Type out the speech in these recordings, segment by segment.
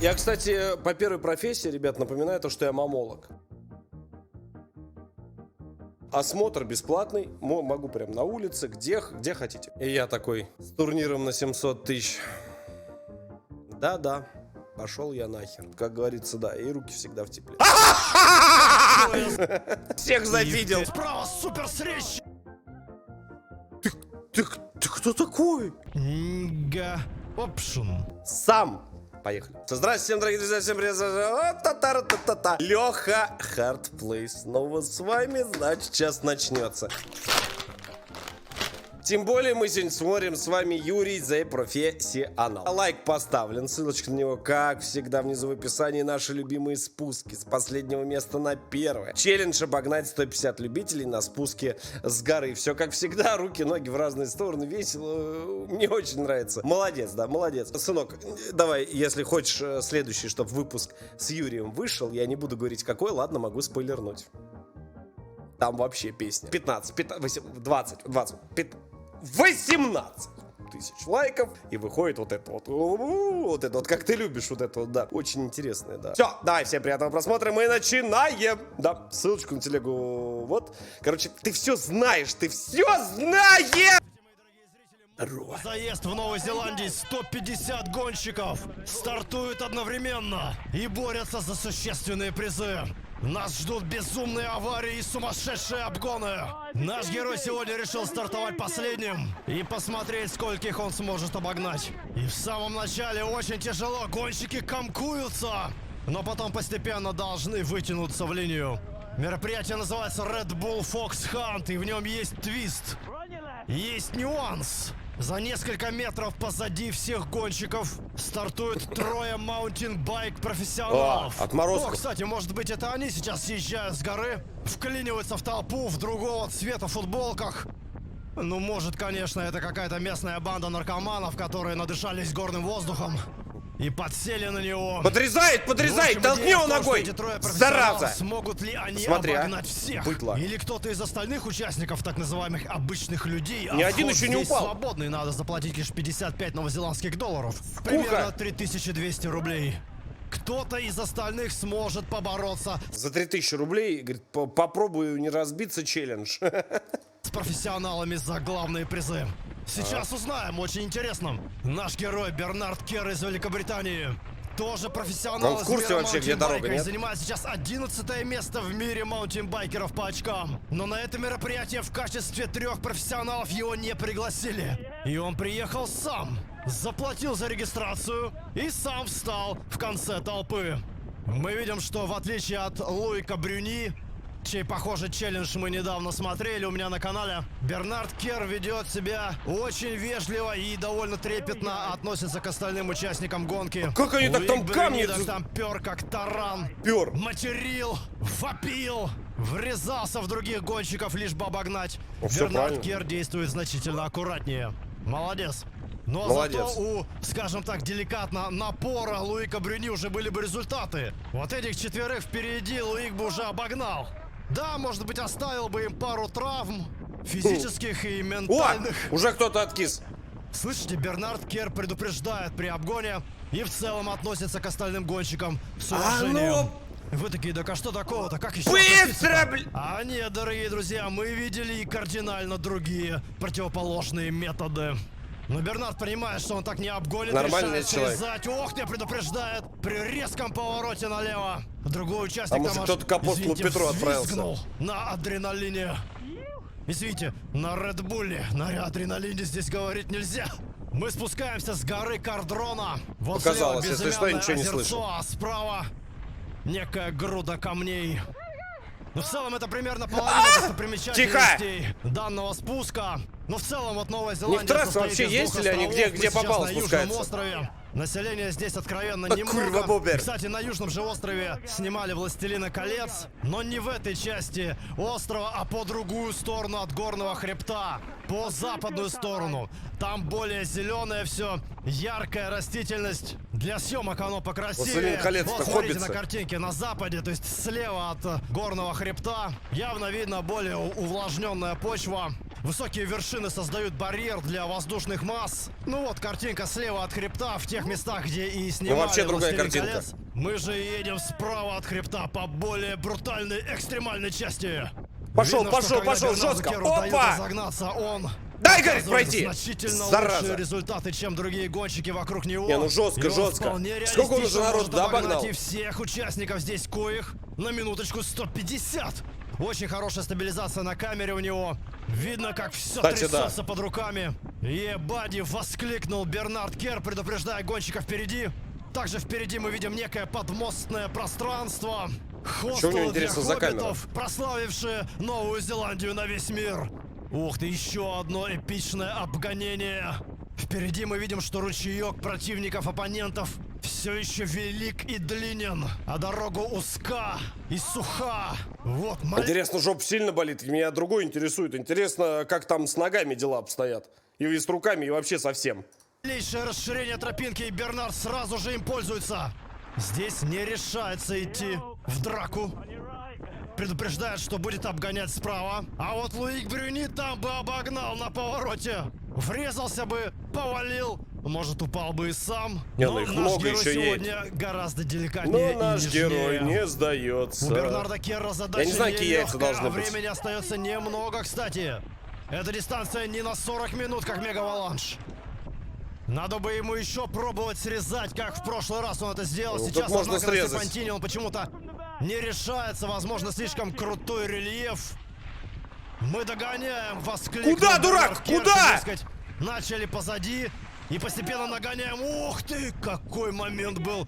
Я, кстати, по первой профессии, ребят, напоминаю то, что я мамолог. Осмотр бесплатный, могу прям на улице, где хотите. И я такой, с турниром на 700 тысяч. Да-да, пошел я нахер. Как говорится, да, и руки всегда в тепле. Всех завидел. Справа супер срещ. Ты кто такой? Нига Опшн. Сам. Поехали. Здравствуйте, всем, дорогие друзья, всем привет. Леха Hardplay снова с вами, значит, сейчас начнется. Тем более мы сегодня смотрим с вами Юрий The Professional. Лайк поставлен, ссылочка на него, как всегда, внизу в описании. Наши любимые спуски с последнего места на первое. Челлендж обогнать 150 любителей на спуске с горы. Все как всегда, руки, ноги в разные стороны, весело. Мне очень нравится. Молодец, да, молодец. Сынок, давай, если хочешь следующий, чтобы выпуск с Юрием вышел, я не буду говорить какой, ладно, могу спойлернуть. Там вообще песня. 15, 20, 18 тысяч лайков, и выходит вот это вот, как ты любишь, вот это вот, да, очень интересное, да. Все, давай, всем приятного просмотра, мы начинаем. Да, ссылочку на телегу, вот. Короче, ты все знаешь, Заезд в Новой Зеландии. 150 гонщиков стартуют одновременно и борются за существенные призы. Нас ждут безумные аварии и сумасшедшие обгоны. Наш герой сегодня решил стартовать последним и посмотреть, скольких он сможет обогнать. И в самом начале очень тяжело, гонщики комкуются, но потом постепенно должны вытянуться в линию. Мероприятие называется Red Bull Fox Hunt, и в нем есть твист, есть нюанс. За несколько метров позади всех гонщиков стартуют трое маунтинбайк профессионалов. Отморозков. О, кстати, может быть, это они сейчас съезжают с горы, вклиниваются в толпу в другого цвета футболках. Ну, может, конечно, это какая-то местная банда наркоманов, которые надышались горным воздухом и подсели на него. Подрезает, толкни его ногой! Зараза! Смогут ли они Смотри, обогнать всех? быдло. Или кто-то из остальных участников, так называемых обычных людей? Ни один вход еще не здесь упал. свободный, надо заплатить лишь 55 новозеландских долларов. Примерно 3200 рублей. Кто-то из остальных сможет побороться За 3000 рублей, говорит, попробую не разбиться, челлендж. с профессионалами за главные призы. Сейчас узнаем, очень интересно. Наш герой Бернард Керр из Великобритании тоже профессионал. Он в курсе вообще, где дорога, нет? Занимает сейчас 11 место в мире маунтинбайкеров по очкам. Но на это мероприятие в качестве 3 профессионалов его не пригласили. И он приехал сам, заплатил за регистрацию и сам встал в конце толпы. Мы видим, что в отличие от Луика Брюни, чей похожий челлендж мы недавно смотрели у меня на канале, Бернард Керр ведет себя очень вежливо и довольно трепетно относится к остальным участникам гонки. Как они так там Луик камни? Брюни там пер как таран. Пер. Материл, вопил, врезался в других гонщиков, лишь бы обогнать. Всё Бернард правильно. Керр действует значительно аккуратнее. Молодец. Но Молодец. зато у, скажем так, деликатно, напора Луика Брюни уже были бы результаты. Вот этих 4 впереди Луик бы уже обогнал. Да, может быть, оставил бы им пару травм, физических и О, ментальных. уже кто-то откис. Слышите, Бернард Керр предупреждает при обгоне и в целом относится к остальным гонщикам с уважением. Вы такие, да что такого-то, как еще Быстро, относиться-то? А нет, дорогие друзья, мы видели и кардинально другие противоположные методы. Но Бернард понимает, что он так не обгонит, Нормальный решает человек. срезать. Ох, не предупреждает при резком повороте налево. Другой участник может, там кто-то к апостолу извините, Петру отправился? взвизгнул на адреналине. Извините, на Редбуле, на адреналине здесь говорить нельзя. Мы спускаемся с горы Кардрона. Вот Показалось, слева если что, безымянное ничего не озерцо, слышал. а справа некая груда камней. Ну, в целом, это примерно половина достопримечательностей данного спуска. Но в целом, вот Новая Зеландия трассы состоит вообще из есть двух или они островов. где Мы попало сейчас на спускаются? Южном острове. Население здесь откровенно Курва немного. бобер. Кстати, на Южном же острове снимали «Властелина колец», но не в этой части острова, а по другую сторону от горного хребта, по западную сторону. Там более зеленое все, яркая растительность. Для съемок оно покрасивее. «Властелин колец» Вот это смотрите хоббиты. на картинке на западе, то есть слева от горного хребта, явно видно более увлажненная почва. Высокие вершины создают барьер для воздушных масс. Ну вот, картинка слева от хребта, в тех местах, где и снимали вообще другая «Властелин картинка. колец». Мы же едем справа от хребта по более брутальной, экстремальной части. Пошел, Видно, что пошел, когда пошел, Бернарду жестко. Керру дают Опа! разогнаться, он Дай, говорит, показывает пройти. значительно Зараза. лучшие результаты, чем другие гонщики вокруг него. Не, ну жестко, И он жестко. вполне Сколько он уже реалистично народу может обогнать обогнал? и всех участников здесь, коих на минуточку 150. Очень хорошая стабилизация на камере у него. Видно, как все Кстати, трясется под руками. Ебади, воскликнул Бернард Керр, предупреждая гонщика впереди. Также впереди мы видим некое подмостное пространство. Что у него Хостел для интересно за камерой? хоббитов, прославившие Новую Зеландию на весь мир. Ух ты, еще одно эпичное обгонение. Впереди мы видим, что ручеек противников-оппонентов все еще велик и длинен, а дорога узка и суха. Вот Интересно, жопа сильно болит? Меня другое интересует. Интересно, как там с ногами дела обстоят. И с руками, и вообще совсем. малейшее расширение тропинки, и Бернард сразу же им пользуется. Здесь не решается идти в драку. Предупреждает, что будет обгонять справа. А вот Луик Брюни там бы обогнал на повороте. Врезался бы, повалил. Может, упал бы и сам. Не, Но ну их наш много герой еще сегодня гораздо деликатнее Но наш и герой нежнее. не сдается. У Бернарда Керра задача Я не знаю, какие яйца нелегкая, должны а быть. времени остается немного, кстати. Эта дистанция не на 40 минут, как Мегаваланш. Надо бы ему еще пробовать срезать, как в прошлый раз он это сделал. Ну, Сейчас, тут можно однако, на срезать. серпантине он почему-то не решается. Возможно, слишком крутой рельеф. Мы догоняем, воскликнул Куда, дурак, Бернард Керр, куда? дескать, начали позади и постепенно нагоняем. Ух ты, какой момент был.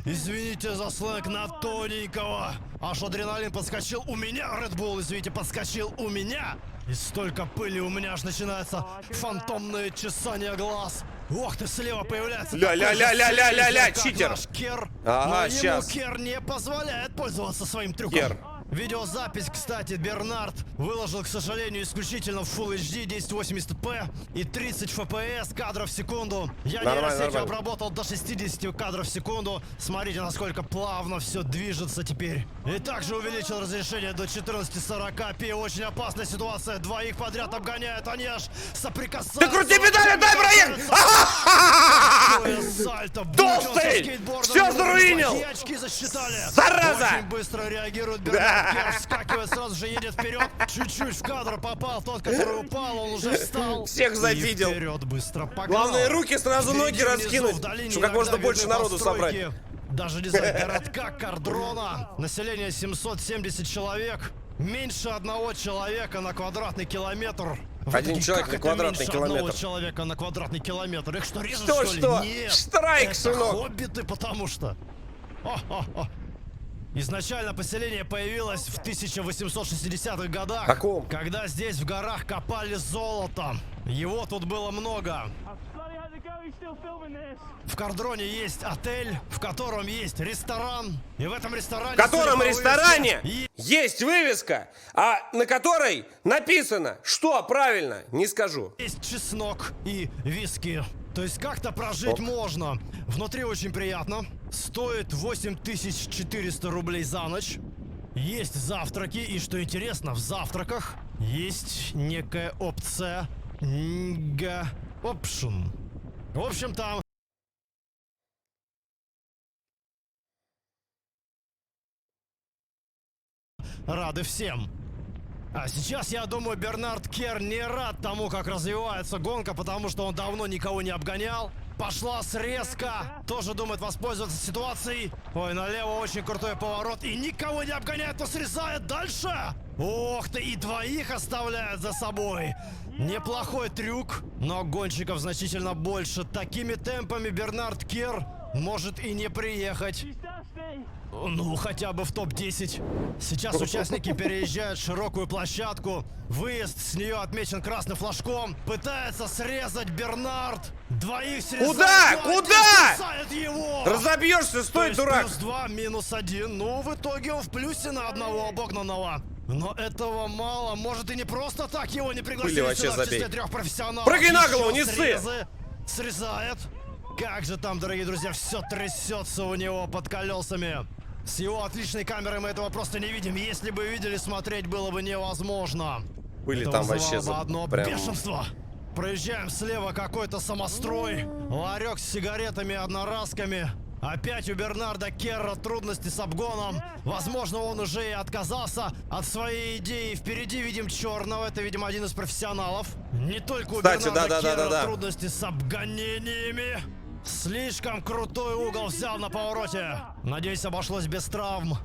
Извините за сленг на тоненького. Аж адреналин подскочил у меня. Red Bull, извините, подскочил у меня. И столько пыли у меня аж начинается фантомное чесание глаз. Ох ты, слева появляется Ля-ля-ля-ля-ля-ля-ля, такой же читер. наш Керр. Ага, но ему щас. Керр не позволяет пользоваться своим трюком. Керр. Видеозапись, кстати, Бернард выложил, к сожалению, исключительно в Full HD 1080p и 30 FPS кадров в секунду. Я Нормально, нейросетью нормально. обработал до 60 кадров в секунду. Смотрите, насколько плавно все движется теперь. И также увеличил разрешение до 1440p. Очень опасная ситуация. Двоих подряд обгоняют. Они аж соприкасаются. Да крути педали, дай проехать! Какое сальто! Толстый! Будь он со скейтбордом, Всё ему заруинил! плохие очки засчитали! Зараза! Очень быстро реагирует Бернард Керр, вскакивает, сразу же едет вперед. Чуть-чуть в кадр попал. Тот, который упал, он уже встал. Всех завидел. И вперед быстро погнал. Главное, руки сразу ноги Впереди, раскинуть, внизу, в долине чтобы как можно иногда больше видны народу собрать. постройки. Даже дизайн городка Кардрона. Население 770 человек. Меньше одного человека на квадратный километр. Вы Один такие, человек как на это квадратный меньше одного километр? человека на квадратный километр. Их что, режут, Что, что ли? что? Нет. Страйк, Это сынок. хоббиты, потому что... О. Изначально поселение появилось в 1860-х годах. Каком? Когда здесь в горах копали золото. Его тут было много. В Кардроне есть отель, в котором есть ресторан. И в этом ресторане... В котором судя по ресторане вывеске, есть вывеска, а на которой написано, что правильно, не скажу. есть чеснок и виски. То есть как-то прожить Оп. можно. Внутри очень приятно. Стоит 8400 рублей за ночь. Есть завтраки. И что интересно, в завтраках есть некая опция Nga Option. В общем, там рады всем. А сейчас, я думаю, Бернард Керр не рад тому, как развивается гонка, потому что он давно никого не обгонял. Пошла срезка. Тоже думает воспользоваться ситуацией. Ой, налево очень крутой поворот. И никого не обгоняет, но срезает дальше. Ох ты, и двоих оставляет за собой. Неплохой трюк, но гонщиков значительно больше. Такими темпами Бернард Керр может и не приехать. Ну, хотя бы в топ-10. Сейчас участники переезжают широкую площадку. Выезд с нее отмечен красным флажком. Пытается срезать Бернард. Двоих срезает. Куда? но один Куда? срезает его. Разобьешься, То стой, есть дурак. +2, -1. Ну, в итоге он в плюсе на одного обогнанного. Но этого мало. Может, и не просто так его не пригласили Пыли вообще сюда в числе забей. 3 профессионалов. Прыгай на Еще голову, не ссы. срезы. Срезает. Как же там, дорогие друзья, все трясется у него под колесами. С его отличной камерой мы этого просто не видим. Если бы видели, смотреть было бы невозможно. Были Это там вызывало вообще бы одно прям... бешенство. Проезжаем слева какой-то самострой, ларек с сигаретами и одноразками. Опять у Бернарда Керра трудности с обгоном. Возможно, он уже и отказался от своей идеи. Впереди видим черного. Это, видимо, один из профессионалов. Не только у Кстати, Бернарда Керра да. трудности с обгонениями. Слишком крутой угол взял на повороте. Надеюсь, обошлось без травм.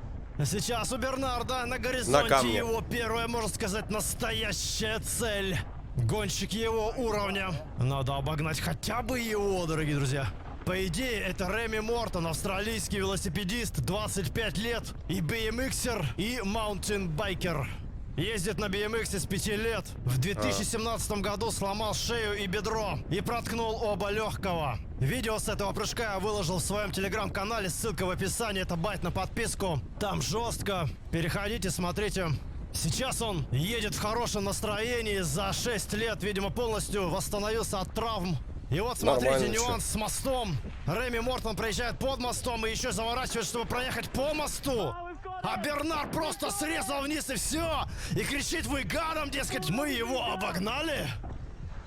Сейчас у Бернарда на горизонте камне. его первая, можно сказать, настоящая цель. Гонщик его уровня. Надо обогнать хотя бы его, дорогие друзья. По идее, это Реми Мортон, австралийский велосипедист, 25 лет, и BMXer, и маунтинбайкер. Ездит на BMX с 5 лет. В 2017 году сломал шею и бедро и проткнул оба легкого. Видео с этого прыжка я выложил в своем телеграм-канале, ссылка в описании, это байт на подписку. Там жестко. Переходите, смотрите. Сейчас он едет в хорошем настроении, за 6 лет, видимо, полностью восстановился от травм. И вот смотрите, Нормально, нюанс с мостом. Реми Мортон проезжает под мостом и еще заворачивает, чтобы проехать по мосту. А Бернард просто срезал вниз и все. И кричит: вы гадом, дескать, мы его обогнали.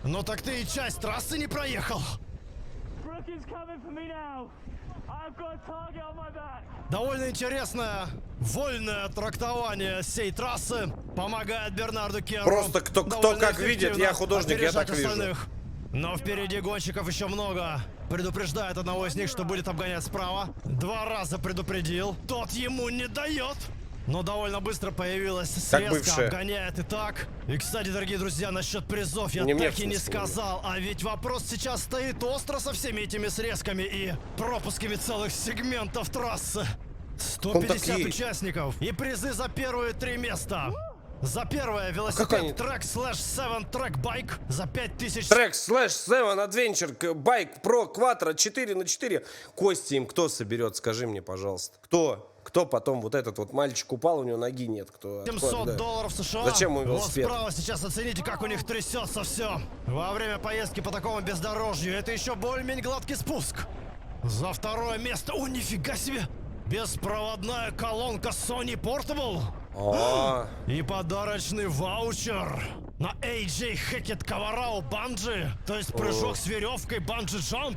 Ну так ты и часть трассы не проехал. Довольно интересное вольное трактование всей трассы помогает Бернарду Керру. Просто кто как видит, я художник, я так вижу. Остальных. Но впереди гонщиков еще много. Предупреждает одного из них, что будет обгонять справа. 2 раза предупредил. Тот ему не дает. Но довольно быстро появилась срезка, обгоняет и так. И, кстати, дорогие друзья, насчет призов я так и не сказал. А ведь вопрос сейчас стоит остро со всеми этими срезками и пропусками целых сегментов трассы. 150 участников и призы за первые 3 места. За первое велосипед Track Slash 7 Track Bike за 5000. Track Slash 7 Adventure Bike Pro Quattro 4×4. Кости им кто соберет, скажи мне, пожалуйста. Кто потом вот этот вот мальчик упал, у него ноги нет. Кто? $700 США. Зачем мой велосипед? Вот справа сейчас оцените, как у них трясется все. Во время поездки по такому бездорожью это еще более-менее гладкий спуск. За 2 место. О, нифига себе! Беспроводная колонка Sony Portable. И подарочный ваучер на AJ Hackett Kawarau Bungee. То есть прыжок с веревкой Bungee Jump.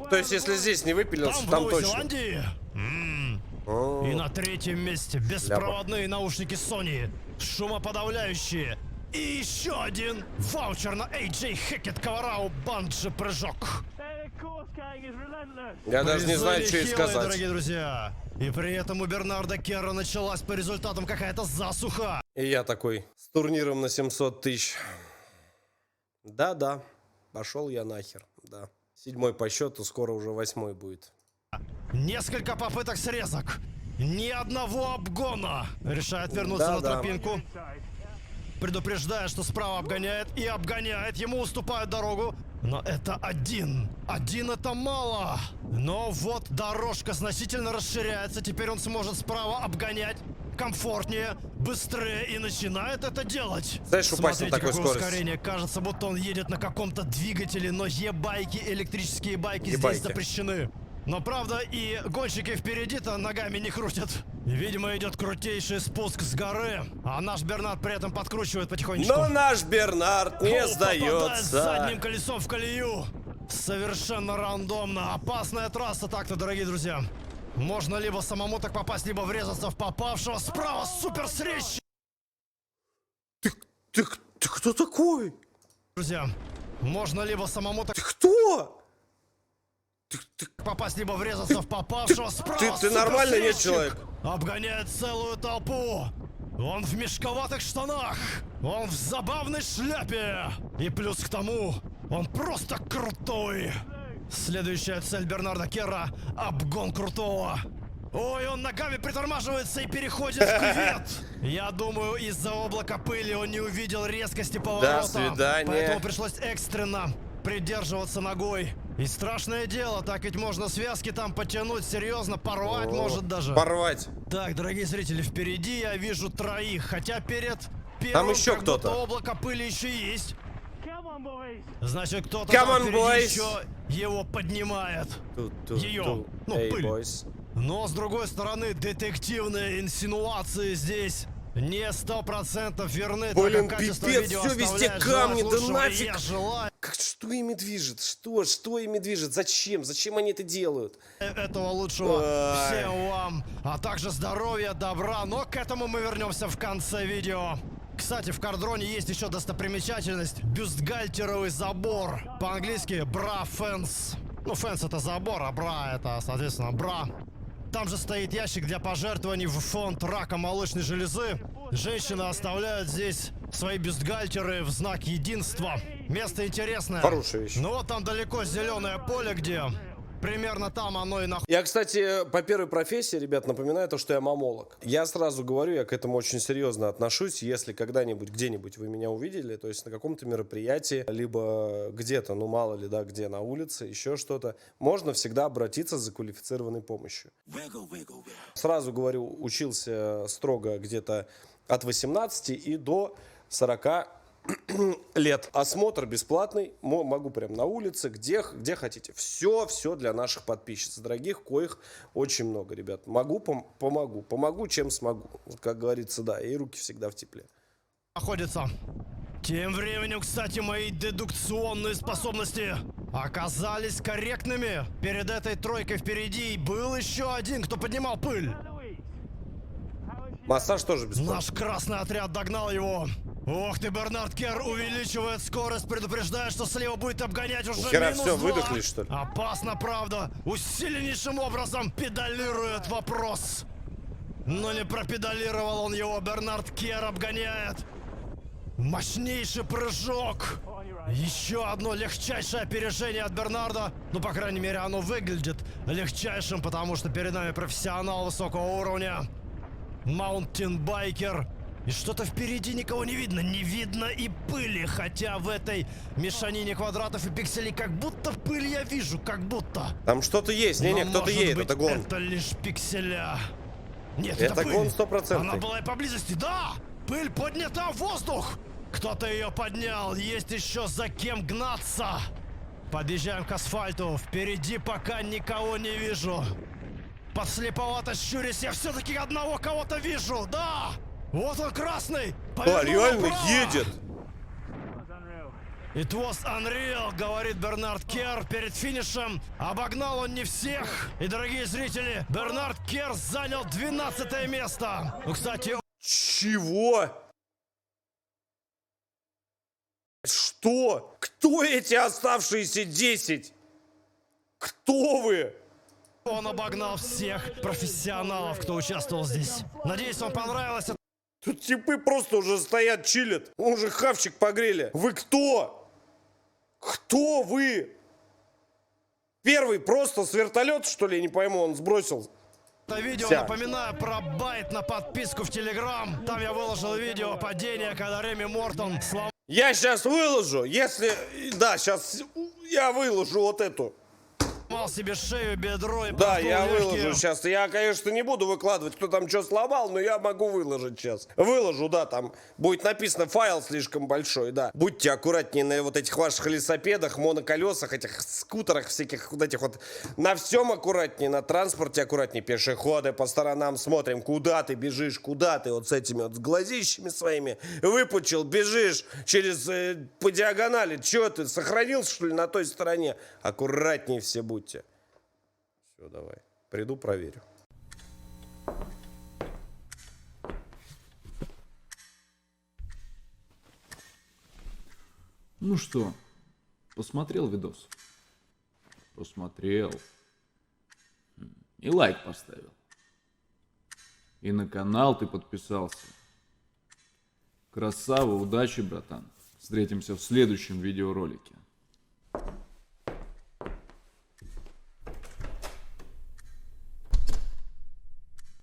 То есть если здесь не выпилился, там там в Новой точно. Зеландии. И на 3-м месте беспроводные наушники Sony, шумоподавляющие. И еще один ваучер на AJ Hackett Kawarau Bungee прыжок. Я даже не знаю, что и сказать. Дорогие друзья. И при этом у Бернарда Керра началась по результатам какая-то засуха. И я такой, с турниром на 700 тысяч. Да, пошел я нахер, да. 7-й по счету, скоро уже 8-й будет. Несколько попыток срезок. Ни одного обгона. Решает вернуться на тропинку. Предупреждая, что справа обгоняет и обгоняет. Ему уступают дорогу. Но это один. Один это мало. Но вот дорожка значительно расширяется. Теперь он сможет справа обгонять комфортнее, быстрее и начинает это делать. Знаешь, упасть на такой скорости. Ускорение. Кажется, будто он едет на каком-то двигателе, но e-байки, электрические байки здесь запрещены. Но правда и гонщики впереди-то ногами не крутят. Видимо, идет крутейший спуск с горы. А наш Бернард при этом подкручивает потихонечку. Но наш Бернард не сдается. Попадает задним колесом в колею. Совершенно рандомно. Опасная трасса так-то, дорогие друзья. Можно либо самому так попасть, либо врезаться в попавшего. Справа супер срезчик. Ты кто такой? Друзья, можно либо самому так... Ты кто? Попасть, либо врезаться в попавшего. Справа ты нормально, нет, человек? Обгоняет целую толпу. Он в мешковатых штанах. Он в забавной шляпе. И плюс к тому, он просто крутой. Следующая цель Бернарда Керра — обгон крутого. Ой, он ногами притормаживается и переходит в кювет. Я думаю, из-за облака пыли он не увидел резкости поворота. До свидания. Поэтому пришлось экстренно придерживаться ногой. И страшное дело, так ведь можно связки там потянуть, серьезно, порвать может даже. Порвать. Так, дорогие зрители, впереди я вижу 3, хотя перед первым там еще кто-то. Облако пыли еще есть. Значит, кто-то еще его поднимает. Ее, ну, пыль. Но с другой стороны, детективные инсинуации здесь не 100% верны. Блин, так как качество пипец, видео всё везде оставляет камни, желать да лучшего, и нафиг. я желаю Что ими движет? Что ими движет? Зачем? Зачем они это делают? этого лучшего Ай. всем вам, а также здоровья, добра, но к этому мы вернемся в конце видео. Кстати, в Кардроне есть еще достопримечательность — бюстгальтеровый забор. По-английски бра фенс. Ну, фенс это забор, а бра это, соответственно, бра. Там же стоит ящик для пожертвований в фонд рака молочной железы. Женщины оставляют здесь свои бюстгальтеры в знак единства. Место интересное. Хорошая вещь. Ну вот там далеко зеленое поле, где примерно там оно и находится. Я, кстати, по первой профессии, ребят, напоминаю то, что я мамолог. Я сразу говорю, я к этому очень серьезно отношусь. Если когда-нибудь, где-нибудь вы меня увидели, то есть на каком-то мероприятии, либо где-то, ну мало ли, да, где на улице, еще что-то, можно всегда обратиться за квалифицированной помощью. Сразу говорю, учился строго где-то от 18 и до 40 лет. Осмотр бесплатный, могу прям на улице, где хотите. Все для наших подписчиц, дорогих, коих очень много, ребят. Могу, помогу, чем смогу. Вот как говорится, да, и руки всегда в тепле. Находится. Тем временем, кстати, мои дедукционные способности оказались корректными. Перед этой тройкой впереди был еще один, кто поднимал пыль. Массаж тоже бесплатный. Наш красный отряд догнал его. Ох ты, Бернард Керр увеличивает скорость, предупреждая, что слева будет обгонять уже Хера, минус все, 2. выдохлись, что ли? Опасно, правда. Усиленнейшим образом педалирует вопрос. Но не пропедалировал он его. Бернард Керр обгоняет. Мощнейший прыжок. Еще одно легчайшее опережение от Бернарда. Ну, по крайней мере, оно выглядит легчайшим, потому что перед нами профессионал высокого уровня. Маунтинбайкер. И что-то впереди никого не видно. Не видно и пыли. Хотя в этой мешанине квадратов и пикселей как будто пыль я вижу. Как будто. Там что-то есть. Не-не, Но, кто-то может едет, быть, это гон. это лишь пикселя. Нет, Это пыль. гон 100%. Она была и поблизости. Да! Пыль поднята в воздух. Кто-то ее поднял. Есть еще за кем гнаться. Подъезжаем к асфальту. Впереди пока никого не вижу. Подслеповато щурясь, я все-таки одного кого-то вижу. Да! Вот он, красный! А, реально направо. едет! It was unreal, говорит Бернард Керр перед финишем. Обогнал он не всех. И, дорогие зрители, Бернард Керр занял 12 место. Ну, кстати, Чего? Что? Кто эти оставшиеся 10? Кто вы? он обогнал всех профессионалов, кто участвовал здесь. Надеюсь, вам понравилось. Тут типы просто уже стоят, чилят. Уже хавчик погрели. Вы кто? Кто вы? Первый просто с вертолета, что ли, я не пойму, он сбросил. Это видео, Вся. напоминаю, про байт на подписку в Телеграм. Там я выложил видео падения, когда Реми Мортон сломал Я сейчас выложу, если... Да, сейчас я выложу вот эту. себе шею, бедро и Да, проткнул я легкие. выложу сейчас. Я, конечно, не буду выкладывать, кто там что сломал, но я могу выложить сейчас. Выложу, да, там будет написано файл слишком большой, да. Будьте аккуратнее на вот этих ваших велосипедах, моноколесах, этих скутерах всяких вот этих вот. На всем аккуратнее, на транспорте аккуратнее. Пешеходы по сторонам смотрим, куда ты бежишь, куда ты вот с этими вот глазищами своими выпучил, бежишь через по диагонали. Че ты, сохранился, что ли, на той стороне? Аккуратнее все будьте. Все, давай. Приду, проверю. Ну что, посмотрел видос? Посмотрел. И лайк поставил. И на канал ты подписался. Красава, удачи, братан. Встретимся в следующем видеоролике.